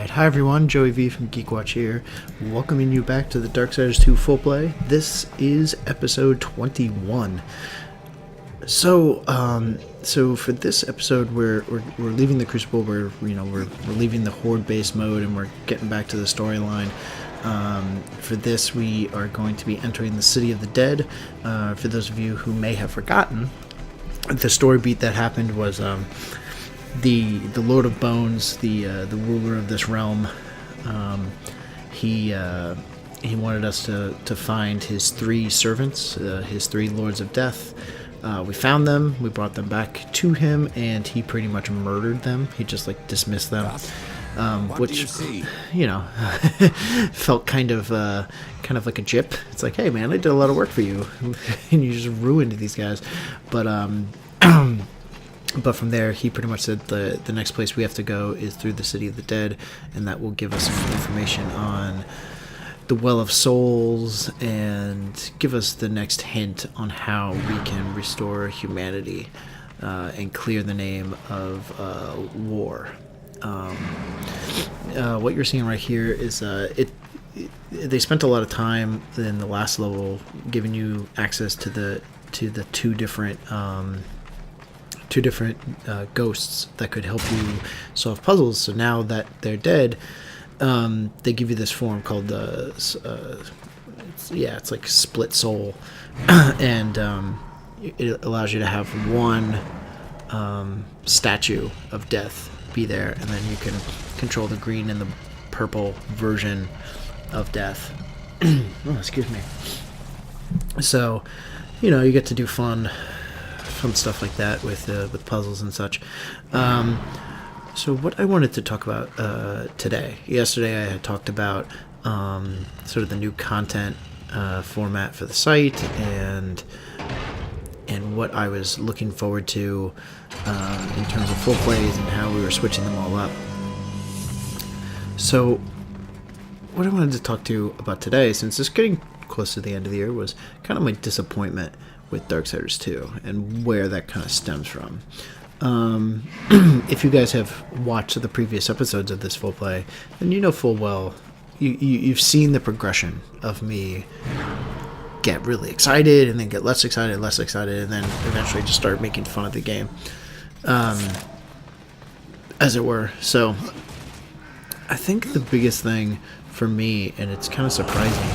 Alright, hi everyone, Joey V from Geekwatch here, welcoming you back to the Darksiders II full play. This is episode 21. So for this episode, we're leaving the Crucible. We're leaving the horde-based mode, and we're getting back to the storyline. For this, we are going to be entering the City of the Dead. For those of you who may have forgotten, the story beat that happened was the Lord of Bones, the ruler of this realm. He wanted us to find his three servants, his three lords of death. We found them, we brought them back to him, and he pretty much murdered them. He just dismissed them, which felt kind of like a jip. It's like, hey man, I did a lot of work for you, and you just ruined these guys. But from there, he pretty much said the next place we have to go is through the City of the Dead, and that will give us some information on the Well of Souls and give us the next hint on how we can restore humanity and clear the name of war. What you're seeing right here is they spent a lot of time in the last level giving you access to the two different ghosts that could help you solve puzzles. So now that they're dead, they give you this form called it's like split soul, and it allows you to have one statue of death be there, and then you can control the green and the purple version of death. Oh, excuse me. So you get to do fun stuff like that with puzzles and such. So what I wanted to talk about today. Yesterday I had talked about sort of the new content format for the site and what I was looking forward to in terms of full plays and how we were switching them all up. So what I wanted to talk to you about today, since it's getting close to the end of the year, was kind of my disappointment with Darksiders 2 and where that kind of stems from. If you guys have watched the previous episodes of this full play, then you know full well you've seen the progression of me get really excited and then get less excited, and then eventually just start making fun of the game, as it were. So I think the biggest thing for me, and it's kind of surprising,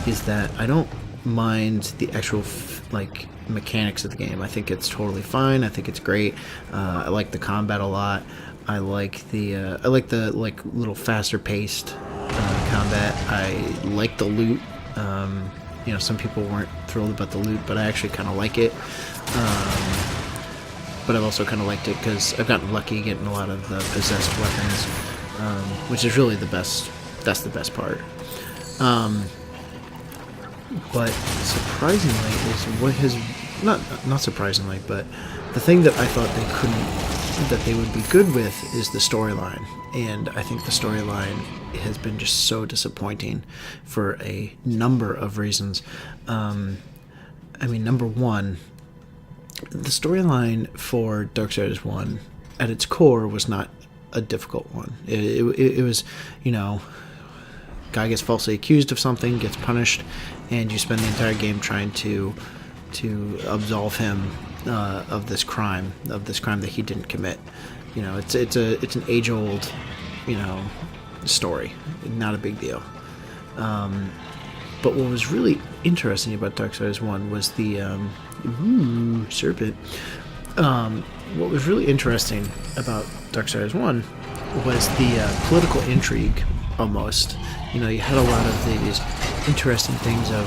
is that I don't mind the actual mechanics of the game. I think it's totally fine. I think it's great. I like the combat a lot. I like the little faster paced combat. I like the loot. Some people weren't thrilled about the loot, but I actually kind of like it. But I've also kind of liked it because I've gotten lucky getting a lot of the possessed weapons, which is really the best. That's the best part. But surprisingly is what has not surprisingly, but the thing that I thought they would be good with is the storyline, and I think the storyline has been just so disappointing for a number of reasons. Number one, the storyline for Darksiders 1 at its core was not a difficult one. It was, guy gets falsely accused of something, gets punished, and you spend the entire game trying to absolve him of this crime that he didn't commit. It's an age-old story, not a big deal. But what was really interesting about Darksiders 1 was the serpent. What was really interesting about Darksiders 1 was the political intrigue, almost. You had a lot of these interesting things of,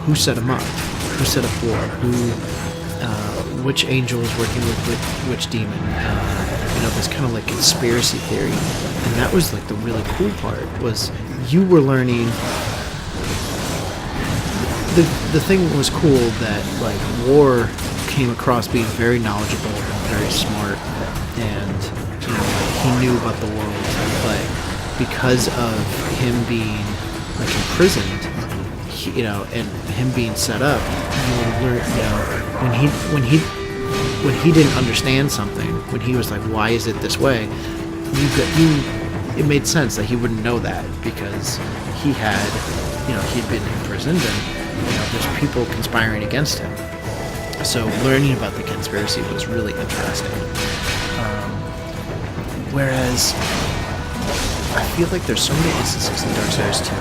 who set him up? Who set up war? Which angel is working with which demon? This kind of conspiracy theory. And that was the really cool part, was you were learning. The thing was cool that War came across being very knowledgeable and very smart, and he knew about the world, but because of him being imprisoned, and him being set up, you learn, when he didn't understand something, when he was like, why is it this way, you it made sense that he wouldn't know that, because he'd been imprisoned, and there's people conspiring against him. So learning about the conspiracy was really interesting. Whereas I feel like there's so many instances in Darksiders 2,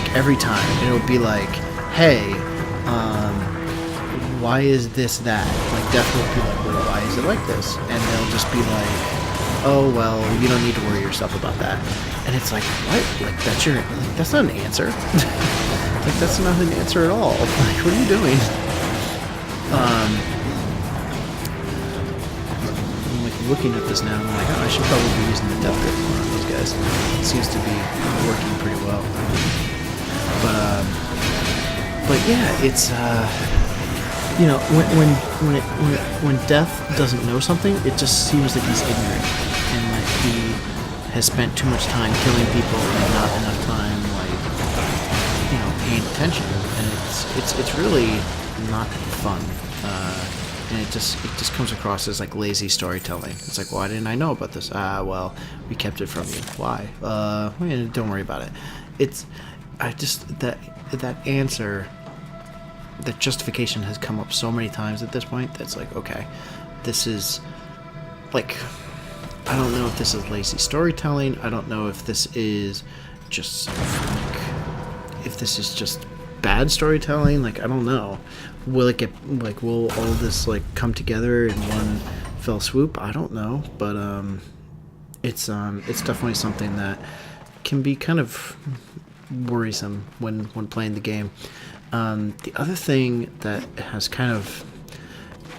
like every time it'll be like, hey, why is this that? Like Death will be like, well, why is it like this? And they'll just be like, oh well, you don't need to worry yourself about that. And it's like, what? Like that's not an answer. Like that's not an answer at all. Like what are you doing? I'm like looking at this now, and I'm like, oh, I should probably be using the death grip more on these guys. It seems to be working pretty well. But yeah, it's when Death doesn't know something, it just seems that he's ignorant, and that he has spent too much time killing people and not enough time paying attention, and it's really not fun. And it just comes across as like lazy storytelling. It's like, why didn't I know about this? Well, we kept it from you. Why? Don't worry about it. That answer, that justification has come up so many times at this point that's like, okay, this is like, I don't know if this is lazy storytelling. I don't know if this is just bad storytelling. Like, I don't know. Will it get will all this like come together in one fell swoop? I don't know, but it's definitely something that can be kind of worrisome when playing the game. The other thing that has kind of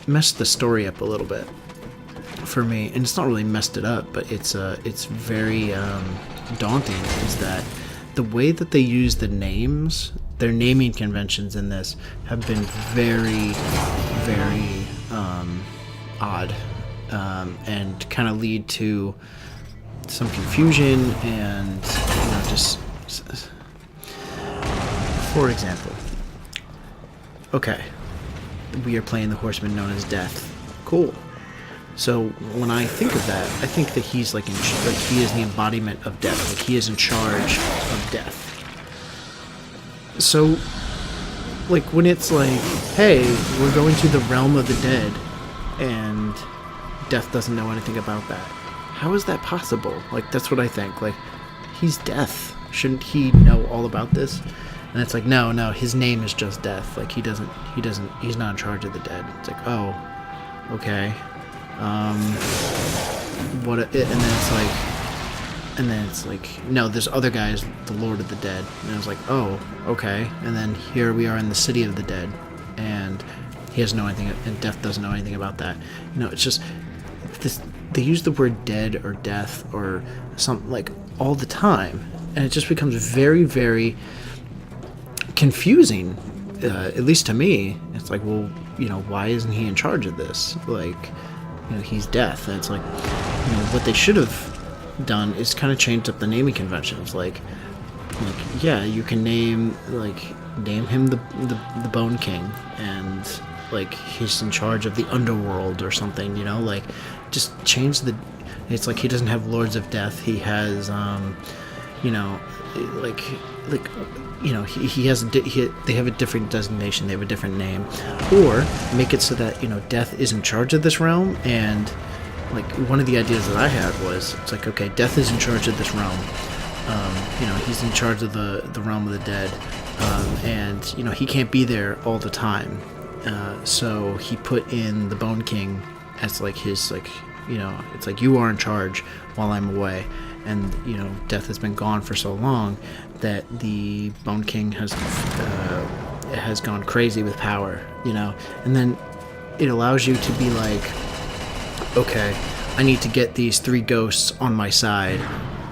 messed the story up a little bit for me, and it's not really messed it up, but it's very daunting, is that the way that they use the names, their naming conventions in this have been very, very odd, and kind of lead to some confusion and just. For example, okay, we are playing the horseman known as Death. Cool. So when I think of that, I think that he's like he is the embodiment of death. Like he is in charge of death. So, like when it's like, hey, we're going to the realm of the dead, and Death doesn't know anything about that. How is that possible? Like that's what I think. Like he's Death. Shouldn't he know all about this? And it's like, no, his name is just Death. Like he's not in charge of the dead. It's like, oh, okay. And then it's like, no, this other guy is the Lord of the Dead. And I was like, oh, okay. And then here we are in the city of the dead, and he doesn't know anything, and Death doesn't know anything about that. It's just this. They use the word dead or death or something like all the time, and it just becomes very, very confusing. At least to me, it's like, well, why isn't he in charge of this? Like, he's Death. And it's like, what they should have done is kind of changed up the naming conventions. Like yeah, you can name him the Bone King, and like he's in charge of the underworld or something. Like just change the. It's like he doesn't have Lords of Death. He has he has they have a different designation. They have a different name, or make it so that Death is in charge of this realm. And like one of the ideas that I had was, it's like, okay, Death is in charge of this realm. He's in charge of the realm of the dead, and he can't be there all the time. So he put in the Bone King as like his it's like, you are in charge while I'm away. And Death has been gone for so long that the Bone King has gone crazy with power, and then it allows you to be like, okay, I need to get these 3 ghosts on my side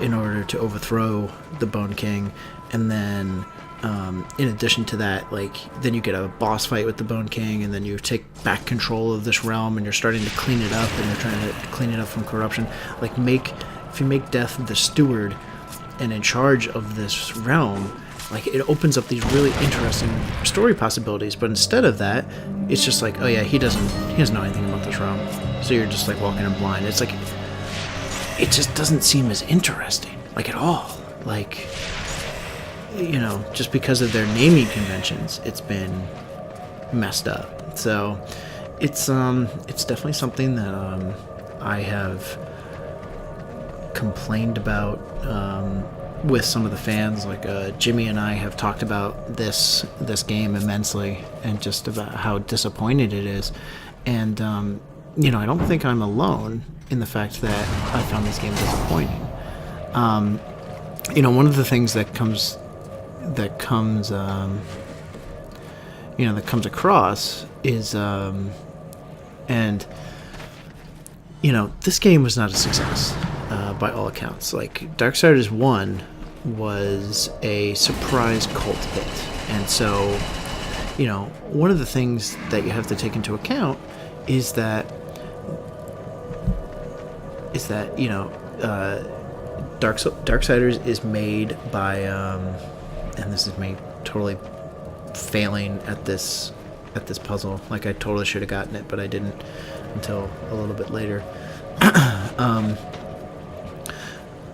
in order to overthrow the Bone King. And then in addition to that, like, then you get a boss fight with the Bone King, and then you take back control of this realm, and you're starting to clean it up, and you're trying to clean it up from corruption. Like, if you make Death the steward and in charge of this realm, like, it opens up these really interesting story possibilities. But instead of that, it's just like, oh yeah, he doesn't know anything about this realm, so you're just like walking in blind. It's like, it just doesn't seem as interesting, like at all. Like, you know, just because of their naming conventions, it's been messed up. So it's definitely something that I have complained about with some of the fans. Like Jimmy and I have talked about this game immensely, and just about how disappointed it is. And you know, I don't think I'm alone in the fact that I found this game disappointing. You know, one of the things that comes across is and you know, this game was not a success by all accounts. Like, Darksiders 1 was a surprise cult hit, and so, you know, one of the things that you have to take into account is that you know, Darksiders is made by and this is me totally failing at this puzzle. Like, I totally should have gotten it, but I didn't until a little bit later.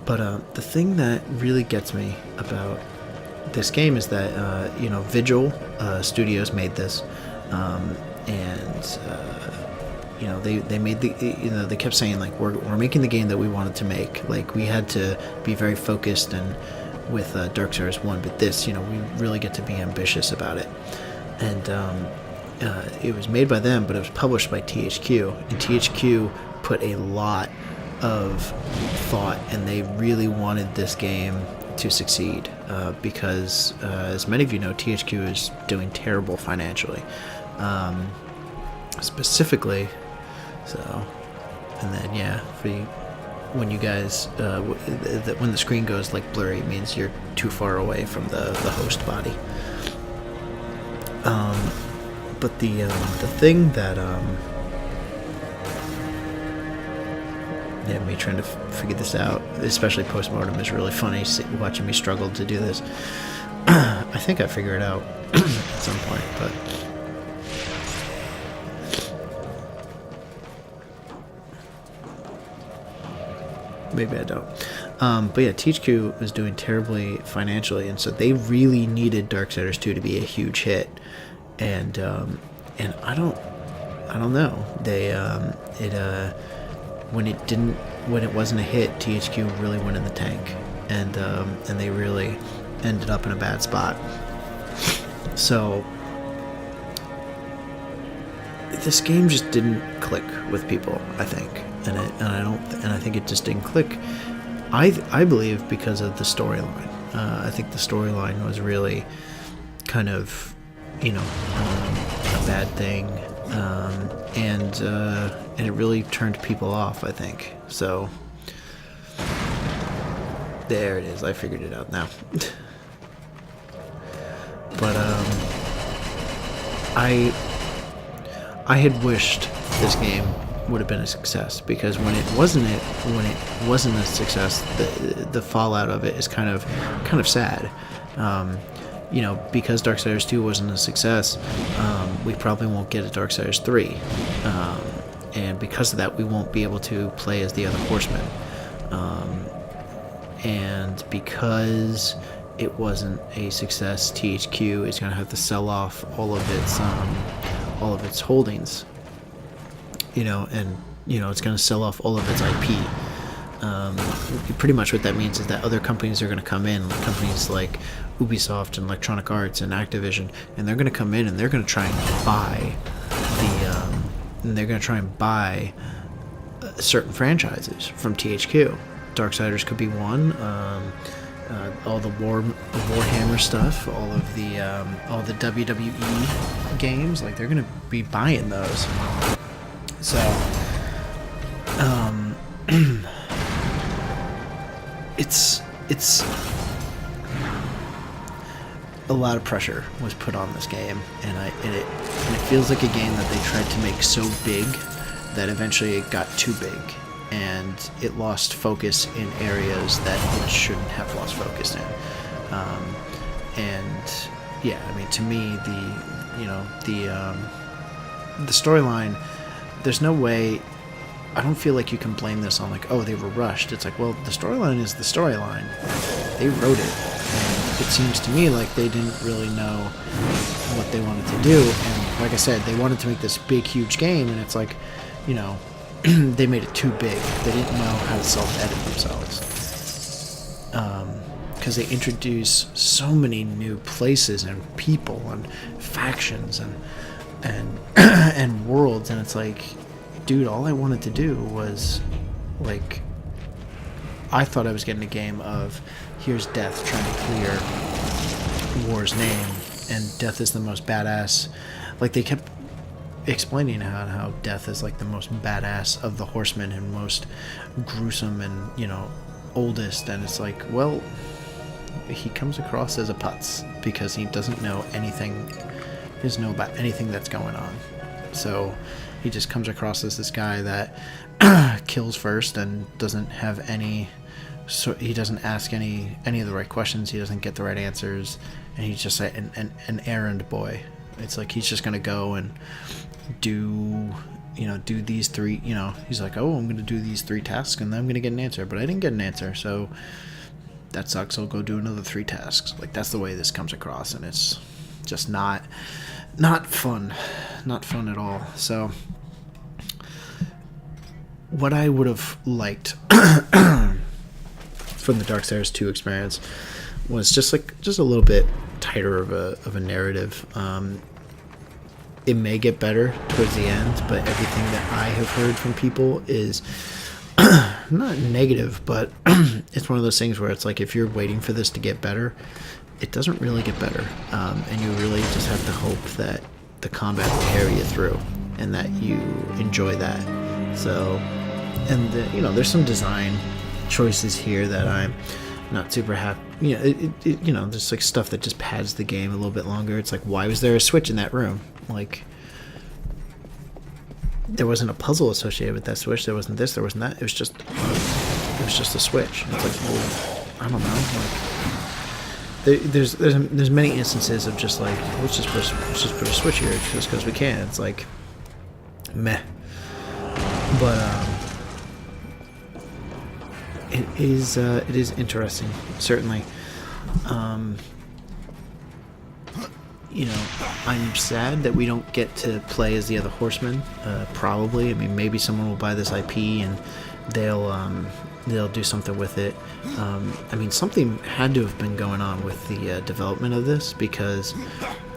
But the thing that really gets me about this game is that you know, Vigil Studios made this, and you know, they made the, you know, they kept saying, like, we're making the game that we wanted to make. Like, we had to be very focused and with Darksiders 1, but this, you know, we really get to be ambitious about it. And it was made by them, but it was published by THQ, and THQ put a lot of thought, and they really wanted this game to succeed, because as many of you know, THQ is doing terrible financially, specifically. So, and then yeah, for you, when you guys when the screen goes like blurry, it means you're too far away from the host body. But the thing that yeah, me trying to figure this out, especially post-mortem, is really funny, watching me struggle to do this. I think I figure it out at some point, but maybe I don't. But yeah, THQ was doing terribly financially, and so they really needed Darksiders 2 to be a huge hit. And I don't know. They when it wasn't a hit, THQ really went in the tank, and they really ended up in a bad spot. So this game just didn't click with people, I think, and I think it just didn't click. I believe because of the storyline. I think the storyline was really kind of, you know, a bad thing, and it really turned people off, I think. So there it is. I figured it out now. But I had wished this game would have been a success, because when it wasn't a success, the fallout of it is kind of sad. You know, because Darksiders 2 wasn't a success, we probably won't get a Darksiders 3, and because of that, we won't be able to play as the other horsemen, and because it wasn't a success, THQ is going to have to sell off all of its holdings, you know, and, you know, it's going to sell off all of its IP. Pretty much what that means is that other companies are going to come in, like companies like Ubisoft and Electronic Arts and Activision, and they're going to come in and they're going to try and buy certain franchises from THQ. Darksiders could be one. All the Warhammer stuff, all the WWE games, like, they're going to be buying those. So, it's a lot of pressure was put on this game, and it feels like a game that they tried to make so big that eventually it got too big, and it lost focus in areas that it shouldn't have lost focus in. And yeah, I mean, to me, the storyline, there's no way I don't feel like you can blame this on like, oh, they were rushed. It's like, well, the storyline is the storyline. They wrote it. And it seems to me like they didn't really know what they wanted to do. And like I said, they wanted to make this big, huge game, and it's like, you know, they made it too big. They didn't know how to self-edit themselves. Because they introduce so many new places and people and factions and worlds, and it's like, dude, all I wanted to do was, like, I thought I was getting a game of, here's Death trying to clear War's name, and Death is the most badass. Like, they kept explaining how Death is, like, the most badass of the horsemen and most gruesome and, you know, oldest, and it's like, well, he comes across as a putz because he doesn't know anything, he doesn't know about anything that's going on. So he just comes across as this guy that kills first and doesn't have any, so he doesn't ask any of the right questions, he doesn't get the right answers, and he's just an errand boy. It's like he's just gonna go and do these three, you know, he's like, oh, I'm gonna do these 3 tasks and then I'm gonna get an answer, but I didn't get an answer, so that sucks, I'll go do another 3 tasks. Like, that's the way this comes across, and it's just not fun at all. So what I would have liked from the Darksiders 2 experience was just a little bit tighter of a narrative. It may get better towards the end, but everything that I have heard from people is not negative, but it's one of those things where it's like, if you're waiting for this to get better, it doesn't really get better, and you really just have to hope that the combat will carry you through and that you enjoy that. So, and you know, there's some design choices here that I'm not super happy. You know, you know, there's like stuff that just pads the game a little bit longer. It's like, why was there a switch in that room? Like, there wasn't a puzzle associated with that switch. There wasn't this. There wasn't that. It was just a switch. It's like, well, I don't know. Like, there's many instances of just like, let's just put a switch here just because we can. It's like, meh. But it is interesting, certainly. You know, I'm sad that we don't get to play as the other horsemen. Probably, I mean, maybe someone will buy this IP and they'll do something with it. I mean, something had to have been going on with the development of this, because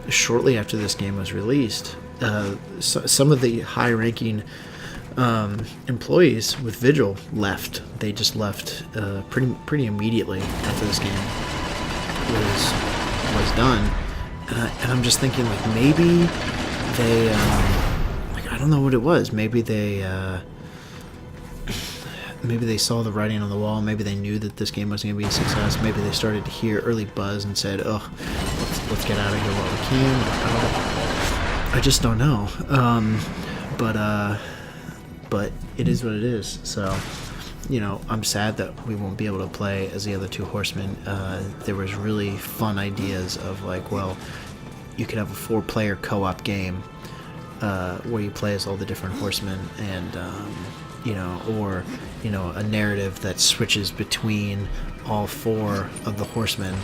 shortly after this game was released, some of the high-ranking employees with Vigil left. They just left pretty immediately after this game was done. And I'm just thinking, like, maybe they, like, I don't know what it was. Maybe they saw the writing on the wall. Maybe they knew that this game wasn't going to be a success. Maybe they started to hear early buzz and said, oh, let's get out of here while we can. I just don't know. But it is what it is. So, you know, I'm sad that we won't be able to play as the other 2 horsemen. There was really fun ideas of, like, well, you could have a 4-player co-op game where you play as all the different horsemen, and you know, or, you know, a narrative that switches between all 4 of the horsemen.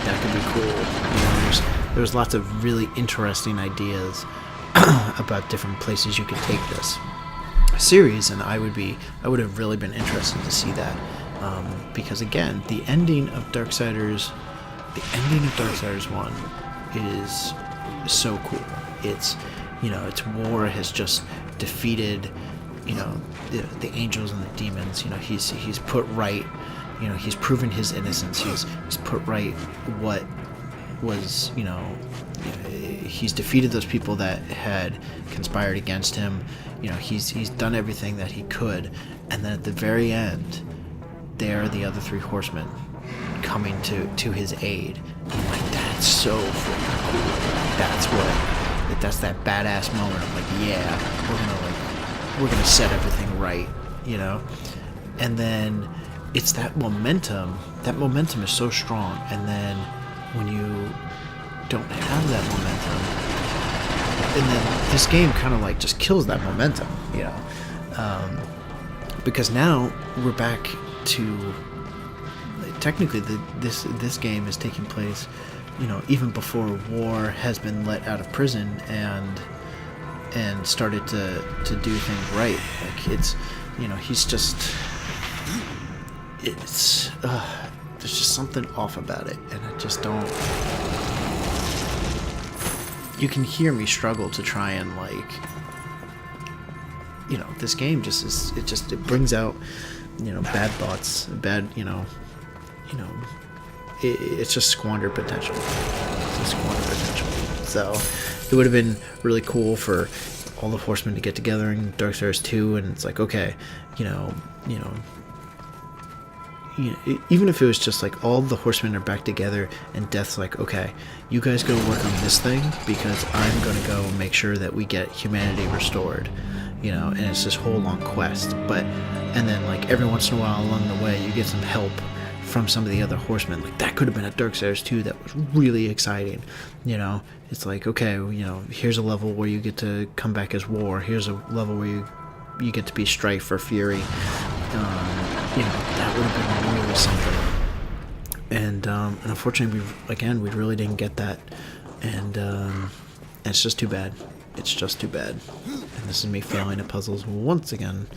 That could be cool. You know, there's lots of really interesting ideas about different places you could take this series, and I would have really been interested to see that, because again, the ending of Darksiders 1 is so cool. It's, you know, it's War has just defeated, you know, the angels and the demons. You know, he's put right, you know, he's proven his innocence. He's put right what was, you know, he's defeated those people that had conspired against him. You know, he's done everything that he could, and then at the very end, there are the other 3 horsemen coming to his aid. And, like, that's so freaking cool. That's that badass moment of, like, yeah, we're gonna set everything right, you know. And then it's that momentum. That momentum is so strong, and then when you don't have that momentum, and then this game kind of like just kills that momentum, you know, because now we're back to technically this game is taking place, you know, even before War has been let out of prison and started to do things right. Like, it's, you know, he's just, it's there's just something off about it, and I just don't. You can hear me struggle to try and, like, you know, this game just is, it brings out, you know, bad thoughts, bad, you know, it's just squandered potential. It's just squandered potential. So it would have been really cool for all the horsemen to get together in Darksiders 2, and it's like, okay, you know, even if it was just like all the horsemen are back together and Death's like, okay, you guys go work on this thing because I'm gonna go make sure that we get humanity restored, you know, and it's this whole long quest. But and then, like, every once in a while along the way you get some help from some of the other horsemen. Like, that could have been a Darksiders 2 that was really exciting, you know. It's like, okay, you know, here's a level where you get to come back as War, here's a level where you get to be Strife or Fury. You know, that would have been really something. And unfortunately, we really didn't get that. And it's just too bad. It's just too bad. And this is me failing at puzzles once again.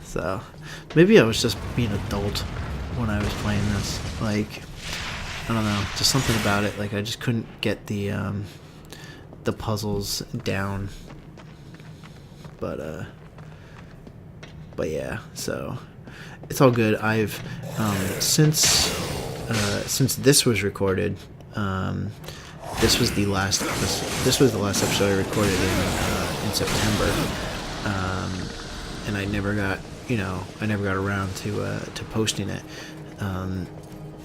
So, maybe I was just being an adult when I was playing this. Like, I don't know, just something about it. Like, I just couldn't get the puzzles down. But yeah, so it's all good. I've since this was recorded, this was the last episode I recorded in September, and I never got around to posting it.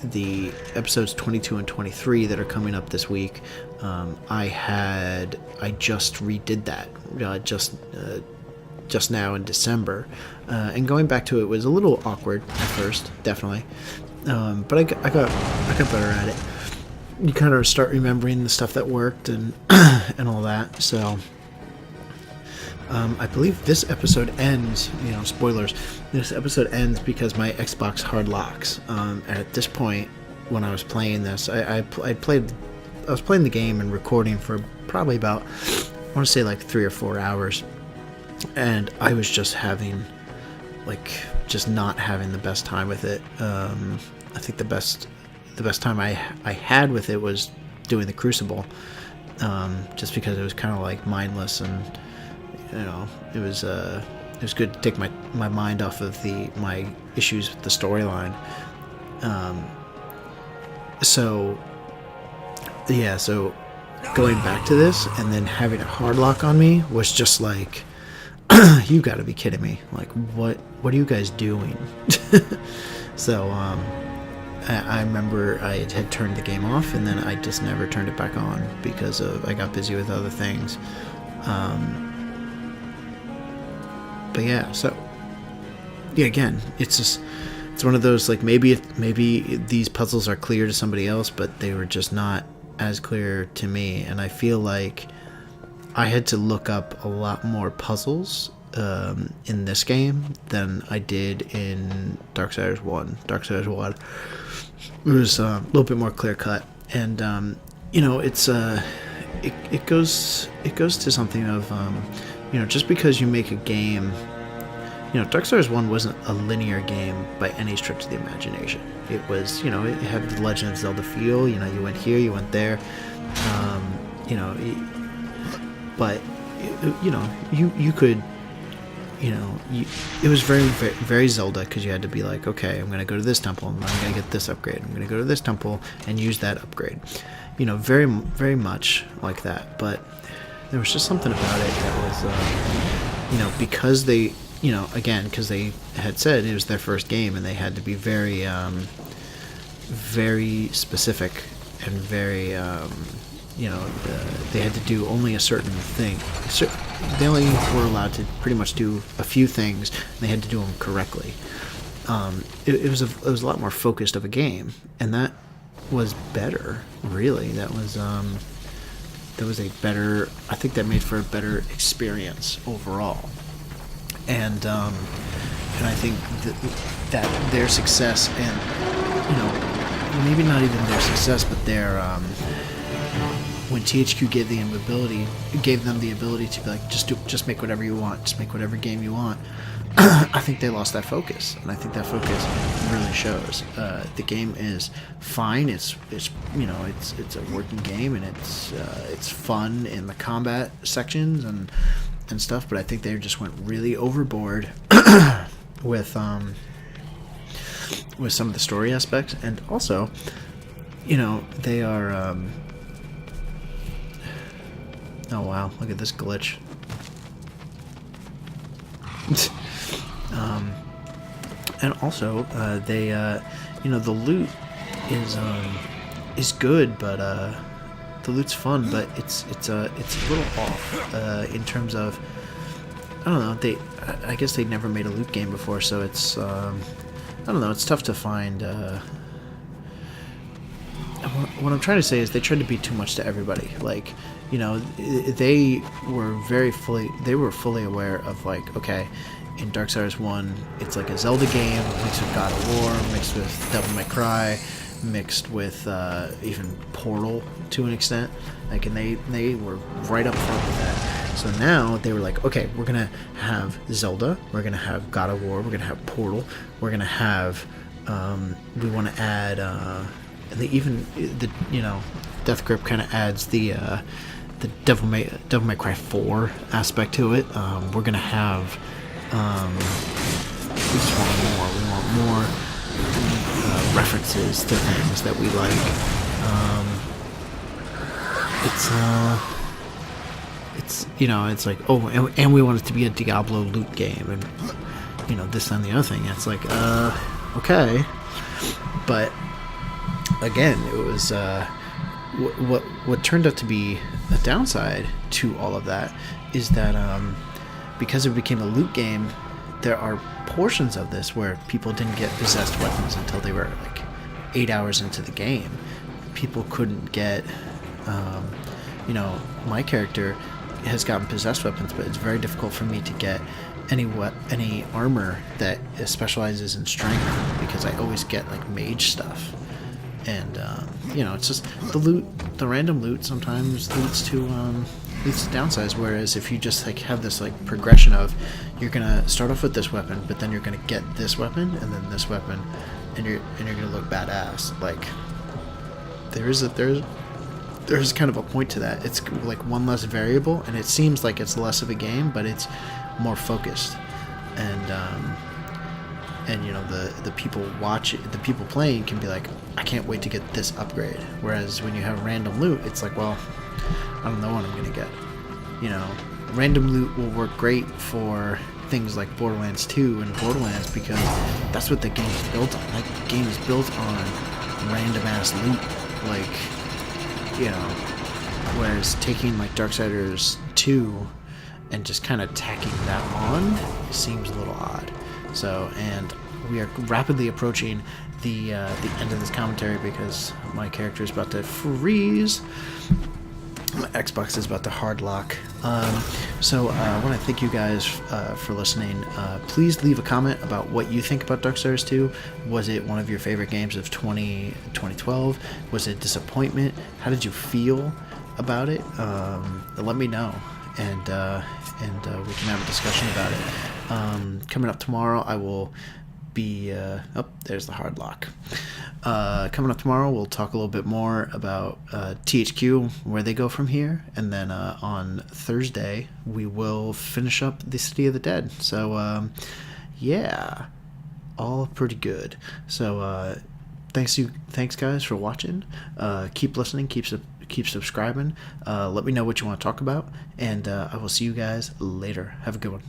The episodes 22 and 23 that are coming up this week, I just redid that just now in December, and going back to it was a little awkward at first, definitely, but I got better at it. You kind of start remembering the stuff that worked and and all that. So I believe this episode ends, you know, spoilers, this episode ends because my Xbox hard locks. At this point, when I was playing this, I was playing the game and recording for probably about, I want to say, like 3 or 4 hours, and I was just not having the best time with it. I think the best time I had with it was doing the Crucible, just because it was kind of like mindless, and you know, it was good to take my mind off of my issues with the storyline. So going back to this and then having a hard lock on me was just like, you gotta be kidding me. Like, what are you guys doing? So I remember I had turned the game off, and then I just never turned it back on because I got busy with other things. But yeah, so yeah, again, it's one of those, like, maybe these puzzles are clear to somebody else, but they were just not as clear to me. And I feel like I had to look up a lot more puzzles in this game than I did in Darksiders 1. Darksiders 1 was a little bit more clear cut, and you know, it's it goes to something of you know, just because you make a game, you know, Darksiders 1 wasn't a linear game by any stretch of the imagination. It was, you know, it had the Legend of Zelda feel. You know, you went here, you went there, you know, but you know, you could, you know, it was very, very, very Zelda, because you had to be like, okay, I'm going to go to this temple and I'm going to get this upgrade. I'm going to go to this temple and use that upgrade. You know, very, very much like that. But there was just something about it that was, you know, because they, you know, again, because they had said it was their first game and they had to be very, very specific and very, you know, they had to do only a certain thing. They only were allowed to pretty much do a few things, and they had to do them correctly. It was a lot more focused of a game, and that was better. Really, that was a better. I think that made for a better experience overall, and I think that their success, and maybe not even their success, but their when THQ gave them the ability to be like, just make whatever you want, just make whatever game you want. I think they lost that focus, and I think that focus really shows. The game is fine. It's a working game, and it's fun in the combat sections and stuff. But I think they just went really overboard with some of the story aspects, and also, they are. Oh wow! Look at this glitch. And also, they, the loot is good, but the loot's fun, but it's a little off in terms of, I don't know. I guess they never made a loot game before, so it's I don't know. It's tough to find. What I'm trying to say is they tried to be too much to everybody. Like, they were fully aware of, like, okay, in Darksiders 1, it's like a Zelda game mixed with God of War, mixed with Devil May Cry, mixed with even Portal to an extent. Like, and they were right up front with that. So now they were like, okay, we're gonna have Zelda, we're gonna have God of War, we're gonna have Portal, we're gonna have we want to add Death Grip kind of adds the Devil May Cry 4 aspect to it. We're gonna have we just want more. We want more references to things that we like. It's like, oh, and we want it to be a Diablo loot game, and this and the other thing. It's like, okay, but again, it was what turned out to be a downside to all of that is that because it became a loot game, there are portions of this where people didn't get possessed weapons until they were like 8 hours into the game. People couldn't get, my character has gotten possessed weapons, but it's very difficult for me to get any armor that specializes in strength, because I always get like mage stuff. And it's just the random loot sometimes leads to downsides. Whereas if you just like have this like progression of, you're gonna start off with this weapon, but then you're gonna get this weapon and then this weapon, and you're gonna look badass. Like there's kind of a point to that. It's like one less variable, and it seems like it's less of a game, but it's more focused. And the people playing can be like, I can't wait to get this upgrade. Whereas when you have random loot, it's like, well, I don't know what I'm gonna get. Random loot will work great for things like Borderlands 2 and Borderlands, because that's what the game is built on. That game is built on random ass loot, whereas taking like Darksiders 2 and just kind of tacking that on seems a little odd. So, and we are rapidly approaching the end of this commentary, because my character is about to freeze. My Xbox is about to hard lock. So I want to thank you guys for listening. Please leave a comment about what you think about Darksiders 2. Was it one of your favorite games of 2012? Was it disappointment? How did you feel about it? Let me know, and we can have a discussion about it. Coming up tomorrow, I will be there's the hard lock. Coming up tomorrow, we'll talk a little bit more about THQ, where they go from here, and then on Thursday we will finish up the City of the Dead. So yeah, all pretty good. So thanks guys for watching. Keep listening, keep subscribing. Let me know what you want to talk about, and I will see you guys later. Have a good one.